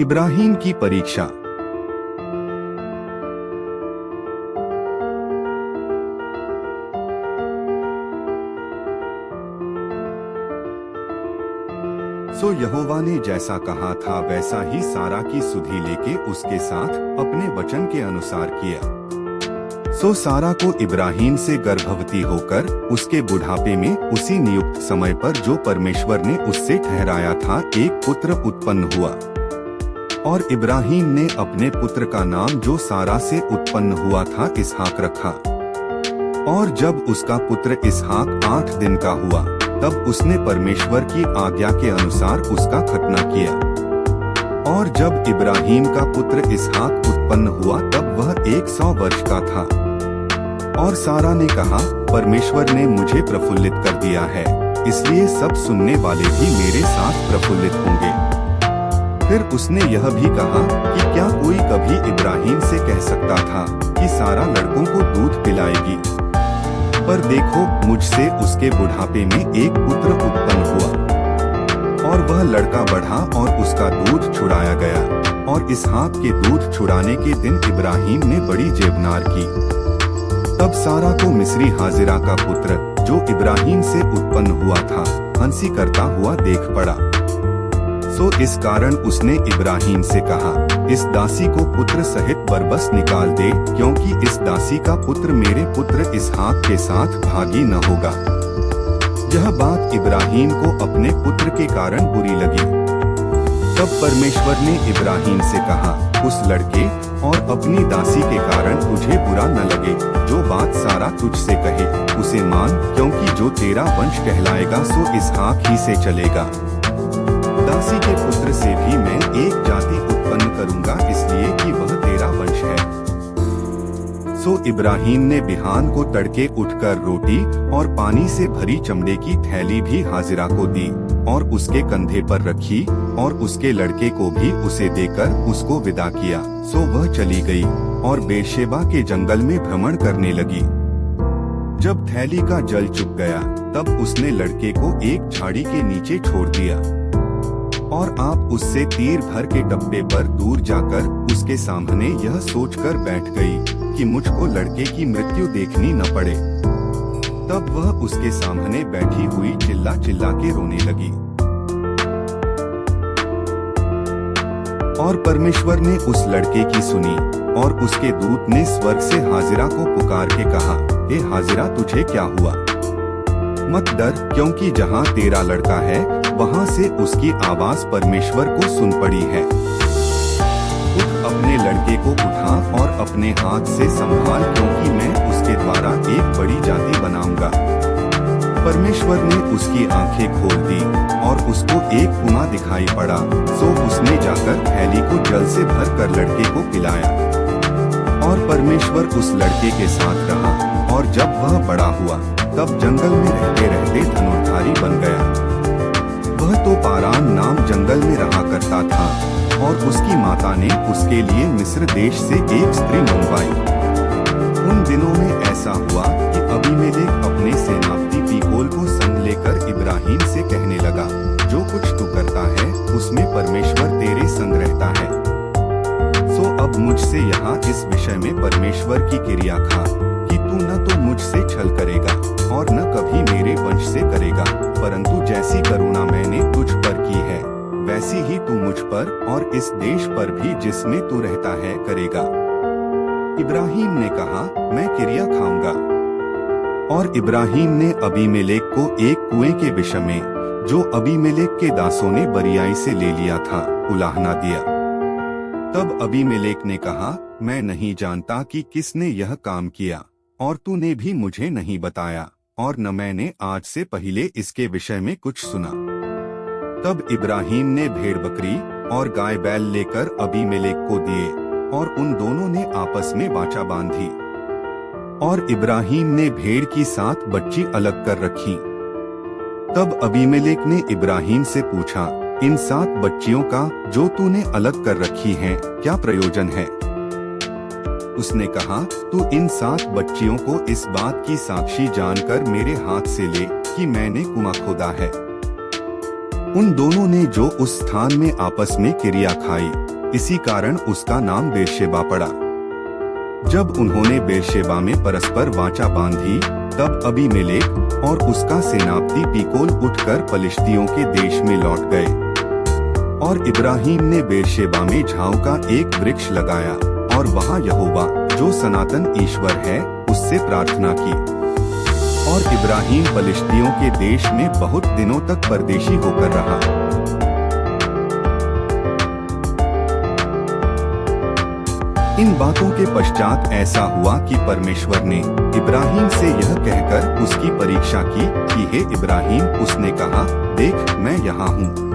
इब्राहीम की परीक्षा। सो यहोवा ने जैसा कहा था वैसा ही सारा की सुधि लेके उसके साथ अपने वचन के अनुसार किया। सो सारा को इब्राहीम से गर्भवती होकर उसके बुढ़ापे में उसी नियुक्त समय पर जो परमेश्वर ने उससे ठहराया था एक पुत्र उत्पन्न हुआ। और इब्राहीम ने अपने पुत्र का नाम जो सारा से उत्पन्न हुआ था इसहाक रखा। और जब उसका पुत्र इसहाक 8 दिन का हुआ तब उसने परमेश्वर की आज्ञा के अनुसार उसका खतना किया। और जब इब्राहीम का पुत्र इसहाक उत्पन्न हुआ तब वह 100 वर्ष का था। और सारा ने कहा, परमेश्वर ने मुझे प्रफुल्लित कर दिया है, इसलिए सब सुनने वाले भी मेरे साथ प्रफुल्लित होंगे। फिर उसने यह भी कहा कि क्या कोई कभी इब्राहीम से कह सकता था कि सारा लड़कों को दूध पिलाएगी? पर देखो, मुझसे उसके बुढ़ापे में एक पुत्र उत्पन्न हुआ। और वह लड़का बढ़ा और उसका दूध छुड़ाया गया। और इसहाक के दूध छुड़ाने के दिन इब्राहीम ने बड़ी जेवनार की। तब सारा को मिस्री हाजिरा का पुत्र जो इब्राहीम से उत्पन्न हुआ था हंसी करता हुआ देख पड़ा। सो इस कारण उसने इब्राहीम से कहा, इस दासी को पुत्र सहित बरबस निकाल दे, क्योंकि इस दासी का पुत्र मेरे पुत्र इसहाक के साथ भागी न होगा। यह बात इब्राहीम को अपने पुत्र के कारण बुरी लगी। तब परमेश्वर ने इब्राहीम से कहा, उस लड़के और अपनी दासी के कारण तुझे बुरा न लगे, जो बात सारा तुझसे कहे उसे मान, क्योंकि जो तेरा वंश कहलाएगा सो इसहाक ही से चलेगा। दासी के पुत्र से भी मैं एक जाति उत्पन्न करूंगा, इसलिए कि वह तेरा वंश है। सो इब्राहीम ने बिहान को तड़के उठकर रोटी और पानी से भरी चमड़े की थैली भी हाजिरा को दी और उसके कंधे पर रखी और उसके लड़के को भी उसे देकर उसको विदा किया। सो वह चली गई और बेर्शेबा के जंगल में भ्रमण करने लगी। जब थैली का जल चुक गया तब उसने लड़के को एक झाड़ी के नीचे छोड़ दिया। और आप उससे तीर भर के डब्बे पर दूर जाकर उसके सामने यह सोचकर बैठ गई कि मुझको लड़के की मृत्यु देखनी न पड़े। तब वह उसके सामने बैठी हुई चिल्ला चिल्ला के रोने लगी। और परमेश्वर ने उस लड़के की सुनी और उसके दूत ने स्वर्ग से हाजिरा को पुकार के कहा, हे हाजिरा, तुझे क्या हुआ? मत डर, क्योंकि जहाँ तेरा लड़का है वहाँ से उसकी आवाज परमेश्वर को सुन पड़ी है। उठ, अपने लड़के को उठा और अपने हाथ से संभाल, क्योंकि मैं उसके द्वारा एक बड़ी जाति बनाऊंगा। परमेश्वर ने उसकी आंखें खोल दी और उसको एक कुआं दिखाई पड़ा। सो उसने जाकर थैली को जल से भरकर लड़के को पिलाया। और परमेश्वर उस लड़के के साथ रहा। और जब वह बड़ा हुआ तब जंगल में रहते रहते धनुर्धारी बन गया। वह तो पारान नाम जंगल में रहा करता था। और उसकी माता ने उसके लिए मिस्र देश से एक स्त्री मंगवाई। उन दिनों में ऐसा हुआ कि अबीमेलेक अपने सेनापति पीकोल को संग लेकर इब्राहीम से कहने लगा, जो कुछ तू करता है उसमें परमेश्वर तेरे संग रहता है। सो अब मुझसे यहाँ इस विषय में परमेश्वर की किरिया खा कि तू न तो मुझसे छल करेगा और न कभी मेरे वंश से करेगा, परंतु जैसी करुणा मैंने तुझ पर की है वैसी ही तू मुझ पर और इस देश पर भी जिसमें तू रहता है करेगा। इब्राहीम ने कहा, मैं किरिया खाऊंगा। और इब्राहीम ने अबीमेलेक को एक कुएं के विषय में जो अबीमेलेक के दासों ने बरियाई से ले लिया था उलाहना दिया। तब अबीमेलेक ने कहा, मैं नहीं जानता कि किसने यह काम किया और तूने भी मुझे नहीं बताया और न मैंने आज से पहले इसके विषय में कुछ सुना। तब इब्राहीम ने भेड़ बकरी और गाय बैल लेकर अबीमेलेक को दिए और उन दोनों ने आपस में वाचा बांधी। और इब्राहीम ने भेड़ की 7 बच्ची अलग कर रखी। तब अबीमेलेक ने इब्राहीम से पूछा, इन 7 बच्चियों का जो तूने अलग कर रखी हैं क्या प्रयोजन है? उसने कहा, तू इन 7 बच्चियों को इस बात की साक्षी जानकर मेरे हाथ से ले कि मैंने कुआं खोदा है। उन दोनों ने जो उस स्थान में आपस में किरिया खाई इसी कारण उसका नाम बेर्शेबा पड़ा। जब उन्होंने बेर्शेबा में परस्पर वाचा बांधी, तब अबीमेलेक और उसका सेनापति पीकोल उठकर पलिश्तियों के देश में लौट गए। और इब्राहिम ने बेर्शेबा में झाऊ का एक वृक्ष लगाया और वहाँ यहोवा जो सनातन ईश्वर है उससे प्रार्थना की। और इब्राहिम पलिश्तियों के देश में बहुत दिनों तक परदेशी होकर रहा। इन बातों के पश्चात ऐसा हुआ कि परमेश्वर ने इब्राहिम से यह कहकर उसकी परीक्षा की कि हे इब्राहिम, उसने कहा, देख मैं यहाँ हूँ।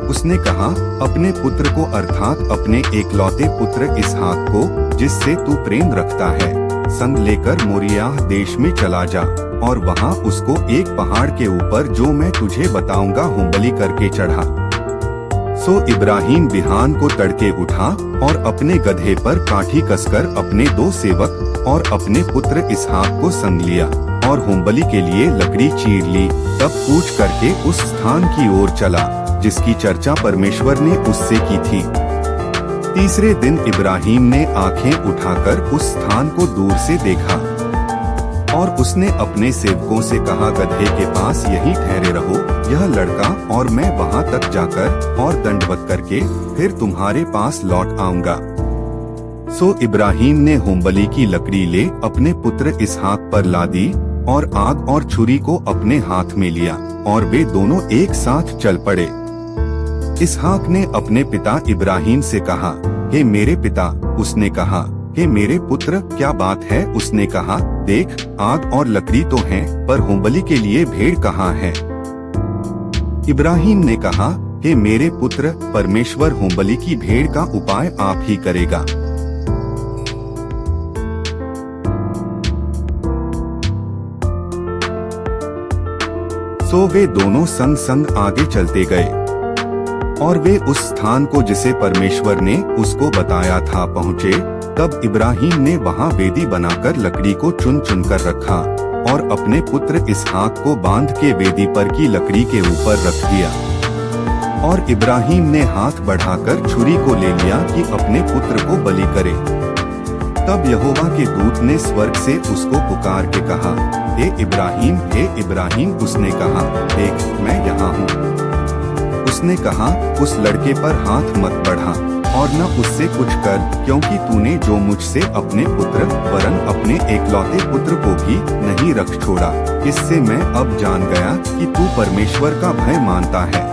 उसने कहा, अपने पुत्र को अर्थात अपने एकलौते पुत्र इसहाक को जिससे तू प्रेम रखता है संग लेकर मोरियाह देश में चला जा और वहाँ उसको एक पहाड़ के ऊपर जो मैं तुझे बताऊंगा होमबलि करके चढ़ा। सो इब्राहिम बिहान को तड़के उठा और अपने गधे पर काठी कसकर अपने 2 सेवक और अपने पुत्र इसहाक को संग लिया और होमबलि के लिए लकड़ी चीर ली। तब कूच करके उस स्थान की ओर चला जिसकी चर्चा परमेश्वर ने उससे की थी। तीसरे दिन इब्राहिम ने आंखें उठाकर उस स्थान को दूर से देखा और उसने अपने सेवकों से कहा, गधे के पास यहीं ठहरे रहो, यह लड़का और मैं वहां तक जाकर और दंडवत करके फिर तुम्हारे पास लौट आऊंगा। सो इब्राहिम ने होमबलि की लकड़ी ले अपने पुत्र इसहाक पर ला दी और आग और छुरी को अपने हाथ में लिया और वे दोनों एक साथ चल पड़े। इसहाक ने अपने पिता इब्राहिम से कहा, हे मेरे पिता। उसने कहा, हे मेरे पुत्र, क्या बात है? उसने कहा, देख आग और लकड़ी तो हैं, पर होमबलि के लिए भेड़ कहाँ है? इब्राहिम ने कहा, हे मेरे पुत्र, परमेश्वर होमबलि की भेड़ का उपाय आप ही करेगा। सो वे दोनों संग संग आगे चलते गए और वे उस स्थान को जिसे परमेश्वर ने उसको बताया था पहुँचे। तब इब्राहिम ने वहाँ वेदी बनाकर लकड़ी को चुन चुन कर रखा और अपने पुत्र इसहाक को बांध के वेदी पर की लकड़ी के ऊपर रख दिया। और इब्राहिम ने हाथ बढ़ाकर छुरी को ले लिया कि अपने पुत्र को बलि करे। तब यहोवा के दूत ने स्वर्ग से उसको पुकार के कहा, हे इब्राहिम, हे इब्राहिम। उसने कहा, देख मैं यहाँ हूँ। उसने कहा, उस लड़के पर हाथ मत बढ़ा और न उससे कुछ कर, क्योंकि तूने जो मुझसे अपने पुत्र वरन अपने एकलौते पुत्र को भी नहीं रख छोड़ा। इससे मैं अब जान गया कि तू परमेश्वर का भय मानता है।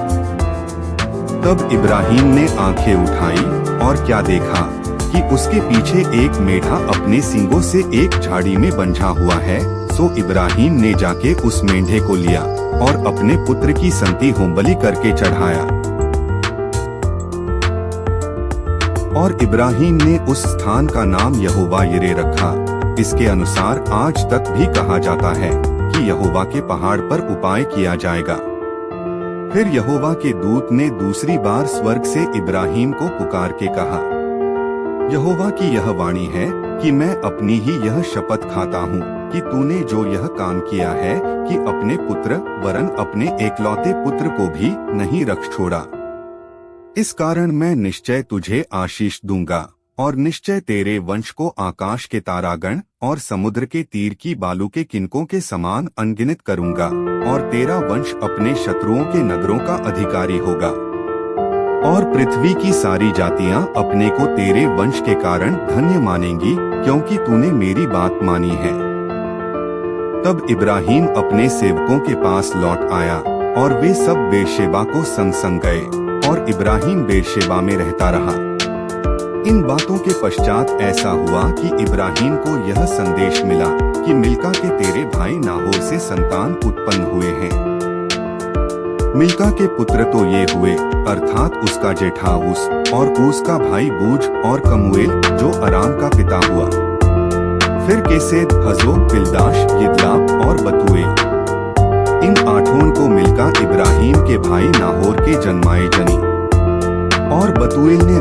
तब इब्राहिम ने आंखें उठाई और क्या देखा कि उसके पीछे एक मेढ़ा अपने सींगों से एक झाड़ी में बंधा हुआ है। सो इब्राहिम ने जाके उस मेंढे को लिया और अपने पुत्र की संति होमबलि करके चढ़ाया। और इब्राहिम ने उस स्थान का नाम यहोवा यिरे रखा। इसके अनुसार आज तक भी कहा जाता है कि यहोवा के पहाड़ पर उपाय किया जाएगा। फिर यहोवा के दूत ने दूसरी बार स्वर्ग से इब्राहिम को पुकार के कहा, यहोवा की यह वाणी है कि मैं अपनी ही यह शपथ खाता हूँ कि तूने जो यह काम किया है कि अपने पुत्र वरन अपने एकलौते पुत्र को भी नहीं रख छोड़ा। इस कारण मैं निश्चय तुझे आशीष दूंगा और निश्चय तेरे वंश को आकाश के तारागण और समुद्र के तीर की बालू के किनकों के समान अनगिनत करूंगा और तेरा वंश अपने शत्रुओं के नगरों का अधिकारी होगा। और पृथ्वी की सारी जातियां अपने को तेरे वंश के कारण धन्य मानेंगी, क्योंकि तूने मेरी बात मानी है। तब इब्राहिम अपने सेवकों के पास लौट आया और वे सब बेर्शेबा को संग संग गए और इब्राहिम बेर्शेबा में रहता रहा। इन बातों के पश्चात ऐसा हुआ कि इब्राहिम को यह संदेश मिला कि मिल्का के तेरे भाई नाहोर से संतान उत्पन्न हुए हैं। मिल्का के पुत्र तो ये हुए, अर्थात उसका जेठा ऊस और ऊस का भाई बूज और कमूएल जो अराम का पिता हुआ। फिर केसेद, हजो, पिल्दाश, यिदलाप और बतूएल। इन आठों को मिल्का इब्राहिम के भाई नाहोर के जन्माए जनी। और बतूएल ने